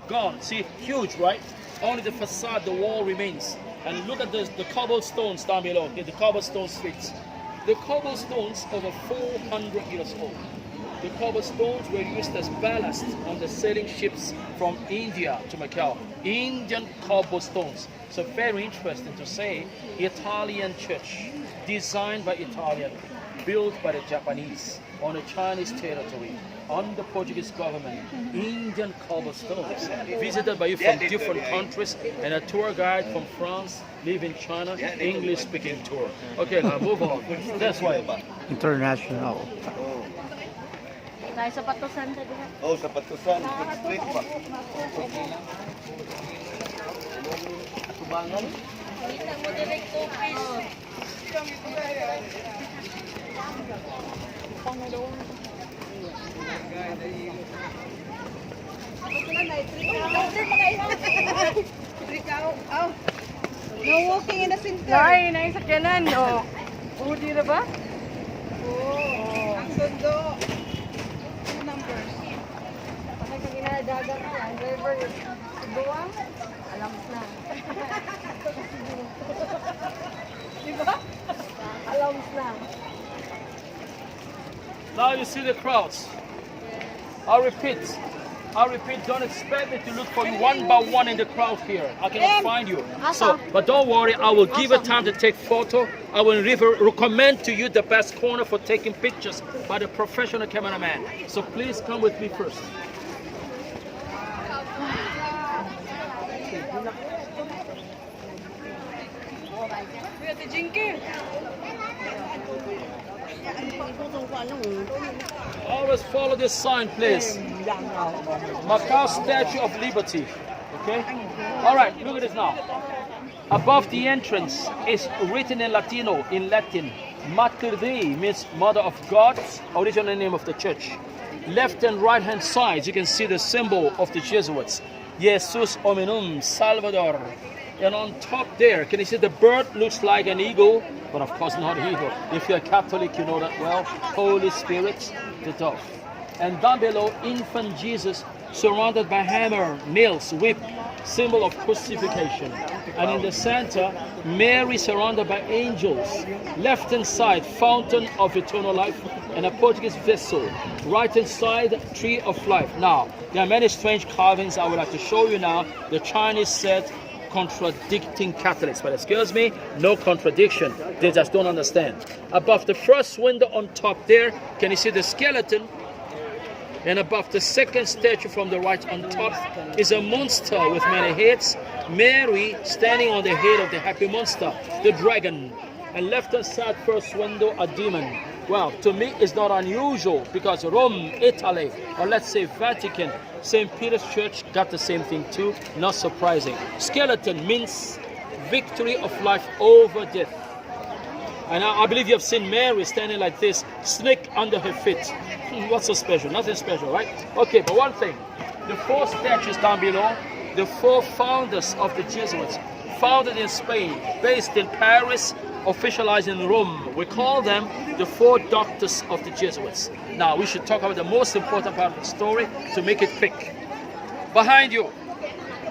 gone. See, huge, right? Only the facade, the wall remains. And look at the cobblestones down below. Okay, the cobblestone streets. The cobblestones over 400 years old. The cobblestones were used as ballast on the sailing ships from India to Macau. Indian cobblestones. So very interesting to say, Italian church, designed by Italian, built by the Japanese on the Chinese territory, under Portuguese government. Indian cobblestones, visited by you from different countries, and a tour guide from France, live in China, English-speaking tour. Okay, now move on. That's why. International. Dahil sa patusan na diha. Oh, sa patusan. Street pa. Tubangan. Kita mo direct office. No walking in the center. Nay, nay sa kanan. Oh. Udi na ba? Ang sundo. Two numbers. Pag ginadagan na, ang driver duwang, alam na. Diba? Alam na. Now you see the crowds. I repeat, don't expect me to look for you one by one in the crowd here. I cannot find you. So, but don't worry, I will give you time to take photo. I will recommend to you the best corner for taking pictures by the professional cameraman. So please come with me first. Ate Jinky. Always follow this sign, please. Macau Statue of Liberty. Okay? Alright, look at this now. Above the entrance is written in Latin. Mater Dei means Mother of God, original name of the church. Left and right hand sides, you can see the symbol of the Jesuits. Jesus Hominum Salvador. And on top there, can you see the bird looks like an eagle, but of course not an eagle. If you're a Catholic, you know that well. Holy Spirit, the dove. And down below, infant Jesus surrounded by hammer, nails, whip, symbol of crucifixion. And in the center, Mary surrounded by angels. Left hand side, fountain of eternal life, and a Portuguese vessel. Right hand side, tree of life. Now, there are many strange carvings I would like to show you now. The Chinese said, contradicting Catholics, but excuse me, no contradiction. They just don't understand. Above the first window on top there, can you see the skeleton? And above the second statue from the right on top is a monster with many heads. Mary standing on the head of the happy monster, the dragon. And left hand side first window, a demon. Well, to me it's not unusual because Rome, Italy, or let's say Vatican, St. Peter's Church got the same thing too. Not surprising. Skeleton means victory of life over death. And I believe you have seen Mary standing like this, snake under her feet. What's so special? Nothing special, right? Okay, but one thing. The four statues down below, the four founders of the Jesuits, founded in Spain, based in Paris, officialized in Rome. We call them the four doctors of the Jesuits. Now, we should talk about the most important part of the story to make it quick. Behind you,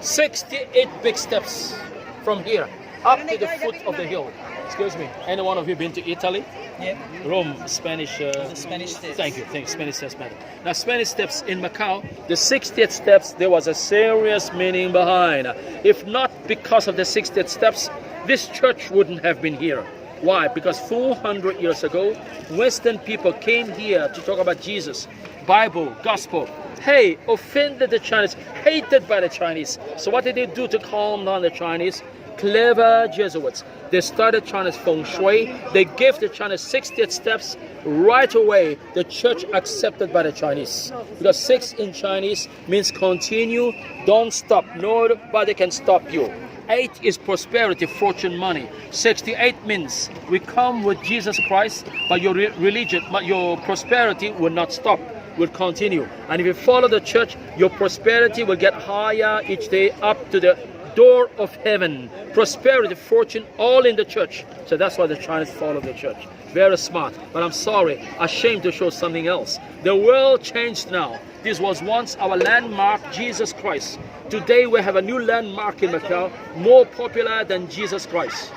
68 big steps from here up to the foot of the hill. Excuse me, any one of you been to Italy? Yeah. Rome, Spanish. The Spanish steps. Thank you. Spanish steps matter. Now, Spanish steps in Macau, the 68 steps, there was a serious meaning behind. If not because of the 68 steps, this church wouldn't have been here. Why? Because 400 years ago, Western people came here to talk about Jesus, Bible, gospel. Hey, offended the Chinese, hated by the Chinese. So what did they do to calm down the Chinese? Clever Jesuits. They started China's feng shui. They gave the Chinese 68 steps. Right away, the church accepted by the Chinese. Because 6 in Chinese means continue, don't stop. Nobody can stop you. 8 is prosperity, fortune, money. 68 means we come with Jesus Christ, but your religion, your prosperity will not stop, will continue. And if you follow the church, your prosperity will get higher each day up to the door of heaven, prosperity, fortune, all in the church. So that's why the Chinese follow the church. Very smart. But I'm sorry, ashamed to show something else. The world changed now. This was once our landmark, Jesus Christ. Today we have a new landmark in Macau, more popular than Jesus Christ.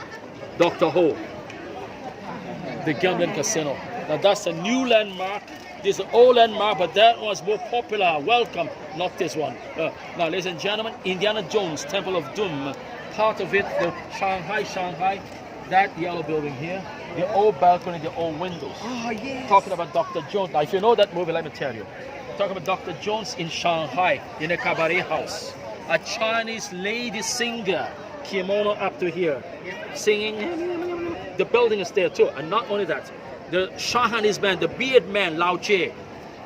Dr. Ho, the gambling casino. Now that's a new landmark. This is an old landmark, but that was more popular. Welcome, not this one. Now, ladies and gentlemen, Indiana Jones, Temple of Doom. Part of it, the Shanghai, that yellow building here, the old balcony, the old windows. Oh, yes. Talking about Dr. Jones. Now, if you know that movie, let me tell you. Talking about Dr. Jones in Shanghai, in a cabaret house. A Chinese lady singer, kimono up to here, singing. The building is there too, and not only that, the Shanghainese man, the beard man, Lao Che,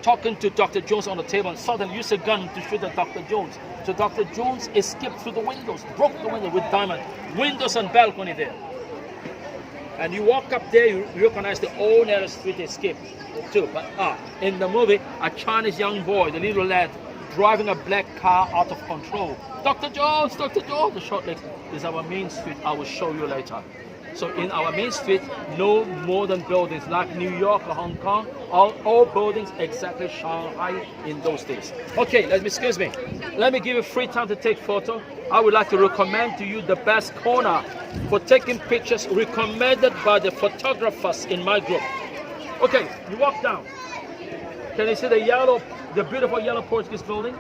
talking to Dr. Jones on the table and suddenly used a gun to shoot at Dr. Jones. So Dr. Jones escaped through the windows, broke the window with diamond, windows and balcony there. And you walk up there, you recognize the old narrow street escape too. But in the movie, a Chinese young boy, the little lad, driving a black car out of control. Dr. Jones, the short leg is our main street. I will show you later. So in our main street, no modern buildings like New York or Hong Kong, all buildings exactly Shanghai in those days. Okay, excuse me. Let me give you free time to take photo. I would like to recommend to you the best corner for taking pictures recommended by the photographers in my group. Okay, you walk down. Can you see the beautiful yellow Portuguese building?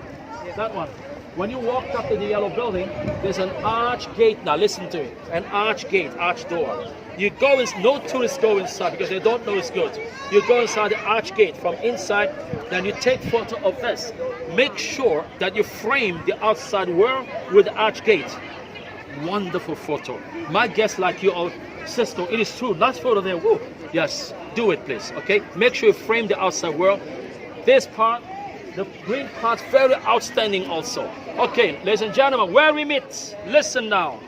That one. When you walk up to the yellow building, there's an arch gate. Now listen to it. An arch gate, arch door. You go in, no tourists go inside because they don't know it's good. You go inside the arch gate from inside, then you take photo of this. Make sure that you frame the outside world with the arch gate. Wonderful photo. My guess like you all, Cisco, it is true. Last photo there. Woo. Yes, do it please. Okay, make sure you frame the outside world. This part, the green part's very outstanding also. Okay, ladies and gentlemen, where we meet, listen now.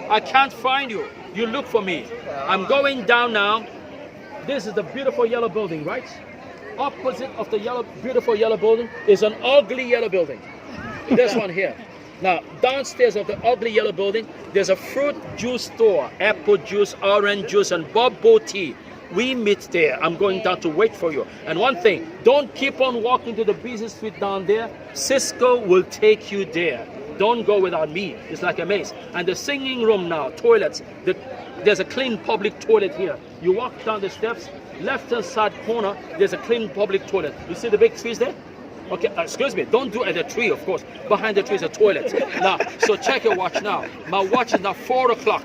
I can't find you. You look for me. I'm going down now. This is the beautiful yellow building, right? Opposite of the beautiful yellow building is an ugly yellow building. This one here. Now, downstairs of the ugly yellow building, there's a fruit juice store. Apple juice, orange juice, and bubble tea. We meet there. I'm going down to wait for you. And one thing, don't keep on walking to the busy street down there. Cisco will take you there. Don't go without me. It's like a maze. And the singing room now, toilets. There's a clean public toilet here. You walk down the steps, left-hand side corner, there's a clean public toilet. You see the big trees there? Okay, excuse me, don't do at the tree, of course. Behind the tree is a toilet. Now, so check your watch now. My watch is now 4 o'clock.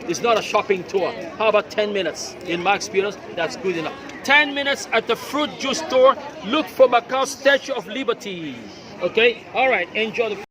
It's not a shopping tour. How about 10 minutes? In my experience, that's good enough. 10 minutes at the fruit juice store. Look for Macau Statue of Liberty. Okay? All right, enjoy the